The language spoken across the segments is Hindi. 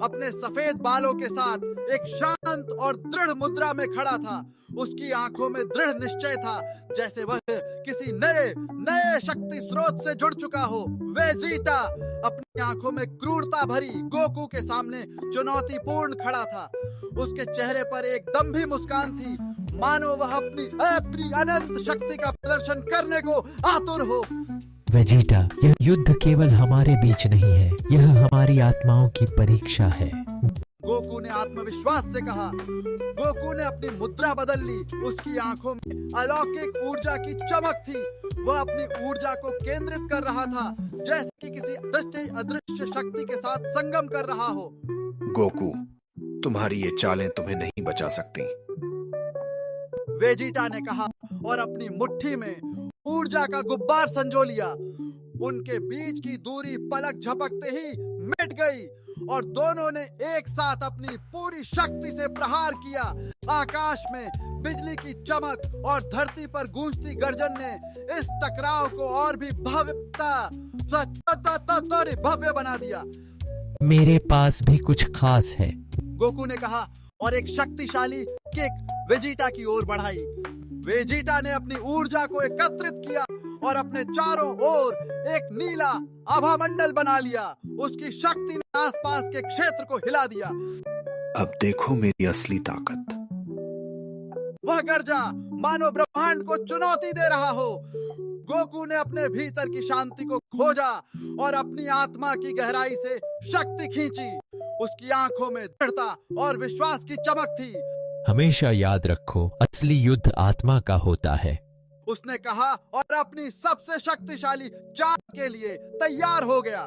अपने सफेद बालों के साथ एक शांत और दृढ़ मुद्रा में खड़ा था। उसकी आंखों में दृढ़ निश्चय था, जैसे वह किसी नए शक्ति स्रोत से जुड़ चुका हो। वेजिटा अपनी आंखों में क्रूरता भरी गोकू के सामने चुनौतीपूर्ण खड़ा था। उसके चेहरे पर एक दंभी मुस्कान थी, मानो वह अपनी अनंत शक्ति का प्रदर्शन करने को आतुर हो। वेजिटा, यह युद्ध केवल हमारे बीच नहीं है, यह हमारी आत्माओं की परीक्षा है। गोकू ने आत्मविश्वास से कहा। गोकू ने अपनी मुद्रा बदल ली। उसकी आंखों में अलौकिक ऊर्जा की चमक थी। वह अपनी ऊर्जा को केंद्रित कर रहा था, जैसे कि किसी अदृश्य शक्ति के साथ संगम कर रहा हो। गोकू, तुम्हारी ये चालें तुम्हें नहीं बचा सकती, वेजिटा ने कहा और अपनी मुट्ठी में ऊर्जा का गुब्बार संजो लिया। उनके बीच की दूरी पलक झपकते ही मिट गई और दोनों ने एक साथ अपनी पूरी शक्ति से प्रहार किया। आकाश में बिजली की चमक और धरती पर गूंजती गर्जन ने इस टकराव को और भी भव्य बना दिया। मेरे पास भी कुछ खास है, गोकू ने कहा और एक शक्तिशाली किक वेजिटा की ओर बढ़ाई। वेजिटा ने अपनी ऊर्जा को एकत्रित किया और अपने चारों ओर एक नीला आभामंडल बना लिया। उसकी शक्ति ने आसपास के क्षेत्र को हिला दिया। अब देखो मेरी असली ताकत। वह गर्जा मानो ब्रह्मांड को चुनौती दे रहा हो। गोकू ने अपने भीतर की शांति को खोजा और अपनी आत्मा की गहराई से शक्ति खींची। उसकी आंखों में दृढ़ता और विश्वास की चमक थी। हमेशा याद रखो, असली युद्ध आत्मा का होता है, उसने कहा और अपनी सबसे शक्तिशाली चाल के लिए तैयार हो गया।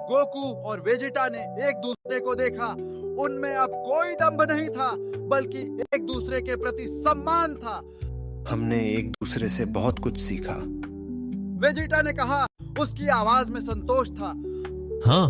गोकू और वेजिटा ने एक दूसरे को देखा। उनमें अब कोई दंभ नहीं था, बल्कि एक दूसरे के प्रति सम्मान था। हमने एक दूसरे से बहुत कुछ सीखा, वेजिटा ने कहा। उसकी आवाज में संतोष था। हाँ,